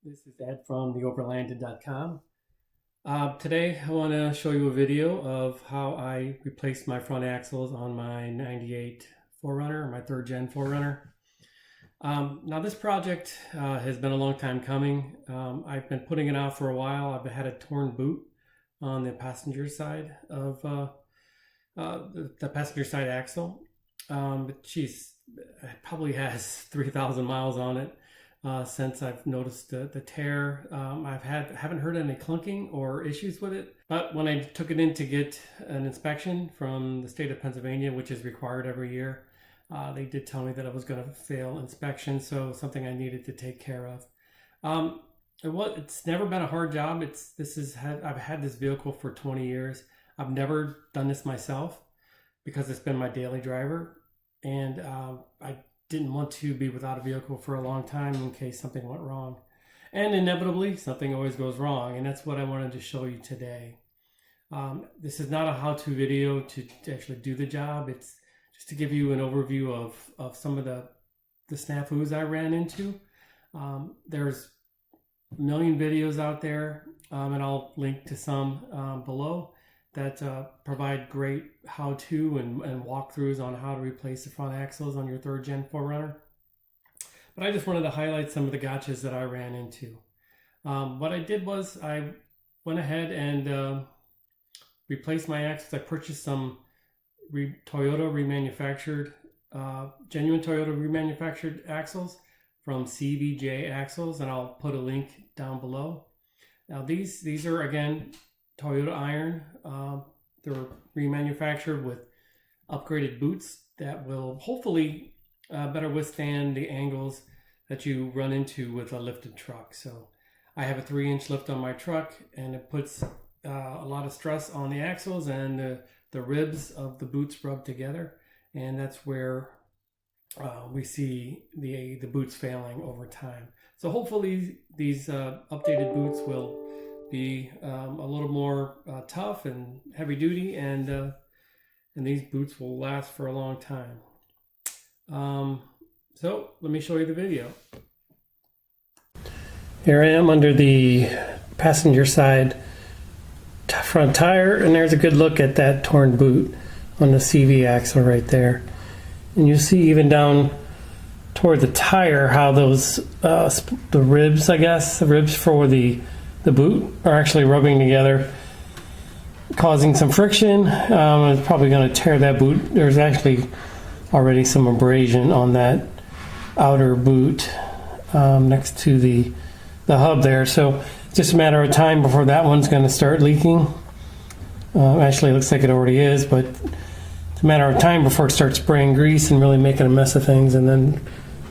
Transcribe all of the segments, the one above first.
This is Ed from theoverlanded.com. Today I want to show you a video of how I replaced my front axles on my 98 4Runner, my 3rd-gen 4Runner. Now this project has been a long time coming. I've been putting it off for a while. I've had a torn boot on the passenger side of the passenger side axle. It probably has 3,000 miles on it. Since I've noticed the tear. Haven't heard any clunking or issues with it, but when I took it in to get an inspection from the state of Pennsylvania, which is required every year, they did tell me that I was going to fail inspection, so something I needed to take care of. It's never been a hard job. I've had this vehicle for 20 years. I've never done this myself because it's been my daily driver, and I didn't want to be without a vehicle for a long time in case something went wrong. And inevitably, something always goes wrong, and that's what I wanted to show you today. This is not a how-to video to actually do the job. It's just to give you an overview of some of the snafus I ran into. There's a million videos out there, and I'll link to some below that provide great how-to and walkthroughs on how to replace the front axles on your 3rd-gen 4Runner. But I just wanted to highlight some of the gotchas that I ran into. What I did was I went ahead and replaced my axles. I purchased some Toyota remanufactured, genuine Toyota remanufactured axles from CVJ Axles, and I'll put a link down below. Now these are, again, Toyota iron. They're remanufactured with upgraded boots that will hopefully better withstand the angles that you run into with a lifted truck. So I have a 3-inch lift on my truck, and it puts a lot of stress on the axles, and the ribs of the boots rub together, and that's where we see the boots failing over time. So hopefully these updated boots will be a little more tough and heavy duty, and these boots will last for a long time. So let me show you the video. Here I am under the passenger side front tire, and there's a good look at that torn boot on the CV axle right there. And you see even down toward the tire how those the ribs, I guess, the ribs for the boot are actually rubbing together, causing some friction. It's probably going to tear that boot. There's actually already some abrasion on that outer boot next to the hub there. So it's just a matter of time before that one's going to start leaking. Actually, it looks like it already is, but it's a matter of time before it starts spraying grease and really making a mess of things and then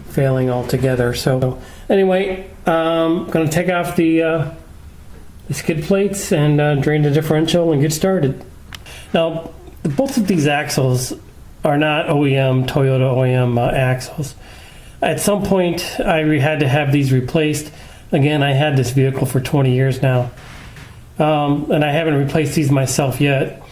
failing altogether. So anyway, I'm going to take off the skid plates and drain the differential and get started. Now, both of these axles are not OEM, Toyota OEM axles. At some point, I had to have these replaced. Again, I had this vehicle for 20 years now, and I haven't replaced these myself yet.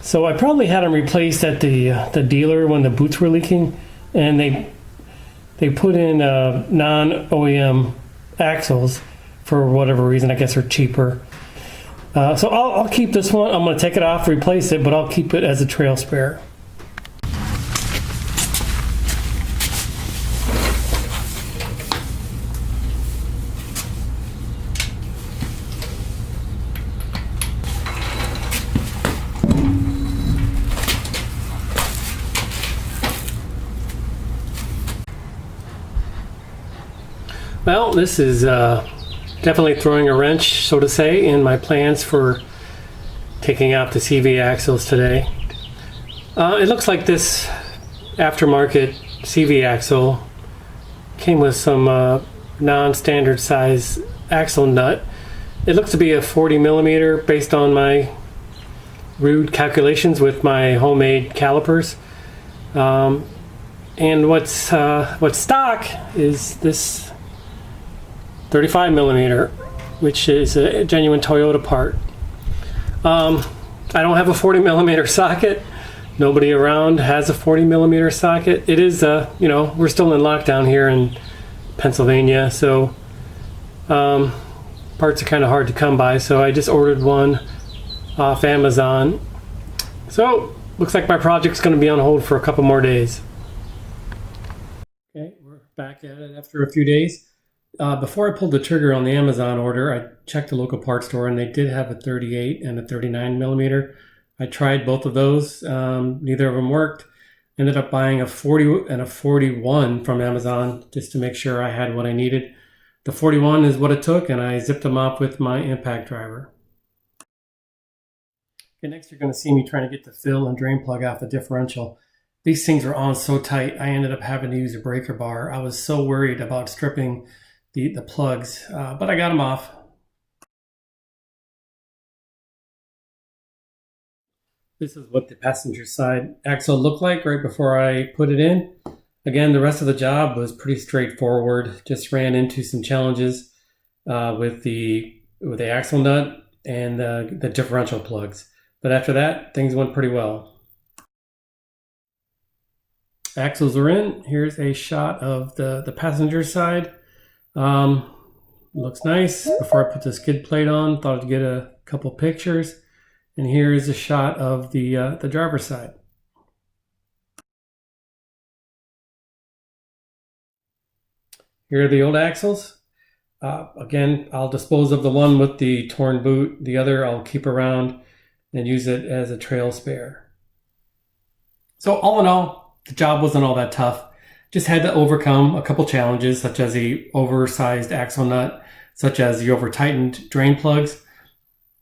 So I probably had them replaced at the dealer when the boots were leaking, and they put in non-OEM axles for whatever reason. I guess they're cheaper. So I'll keep this one. I'm going to take it off, replace it, but I'll keep it as a trail spare. Well, this is definitely throwing a wrench, so to say, in my plans for taking out the CV axles today. It looks like this aftermarket CV axle came with some non-standard size axle nut. It looks to be a 40 millimeter based on my rude calculations with my homemade calipers. And what's stock is this 35 millimeter, which is a genuine Toyota part. I don't have a 40 millimeter socket. Nobody around has a 40 millimeter socket. It is, we're still in lockdown here in Pennsylvania, so Parts are kind of hard to come by, so I just ordered one off Amazon. So looks like my project's going to be on hold for a couple more days. Okay, we're back at it after a few days. Before I pulled the trigger on the Amazon order, I checked the local parts store and they did have a 38 and a 39 millimeter. I tried both of those. Neither of them worked. Ended up buying a 40 and a 41 from Amazon just to make sure I had what I needed. The 41 is what it took, and I zipped them off with my impact driver. Okay, next you're going to see me trying to get the fill and drain plug off the differential. These things were on so tight, I ended up having to use a breaker bar. I was so worried about stripping the plugs, but I got them off. This is what the passenger side axle looked like right before I put it in. Again, the rest of the job was pretty straightforward. Just ran into some challenges with the axle nut and the differential plugs. But after that, things went pretty well. Axles are in. Here's a shot of the passenger side. Looks nice. Before I put the skid plate on, thought I'd get a couple pictures. And here's a shot of the driver's side. Here are the old axles. Again, I'll dispose of the one with the torn boot. The other I'll keep around and use it as a trail spare. So all in all, the job wasn't all that tough. Just had to overcome a couple challenges, such as the oversized axle nut, such as the over-tightened drain plugs.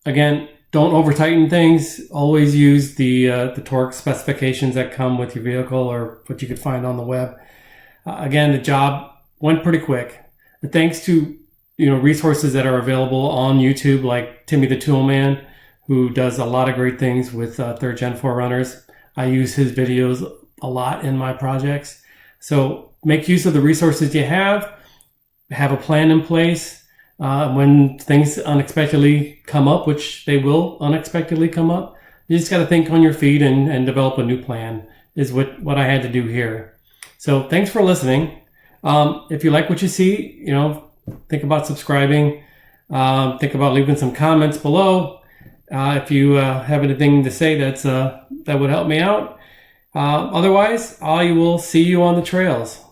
Again, don't over-tighten things. Always use the torque specifications that come with your vehicle or what you could find on the web. Again, the job went pretty quick. And thanks to resources that are available on YouTube, like Timmy the Toolman, who does a lot of great things with 3rd-Gen 4Runners. I use his videos a lot in my projects. So make use of the resources you have a plan in place. When things unexpectedly come up, which they will unexpectedly come up, you just got to think on your feet and develop a new plan, is what I had to do here. So thanks for listening. If you like what you see, think about subscribing. Think about leaving some comments below. If you have anything to say that would help me out. Otherwise, I will see you on the trails.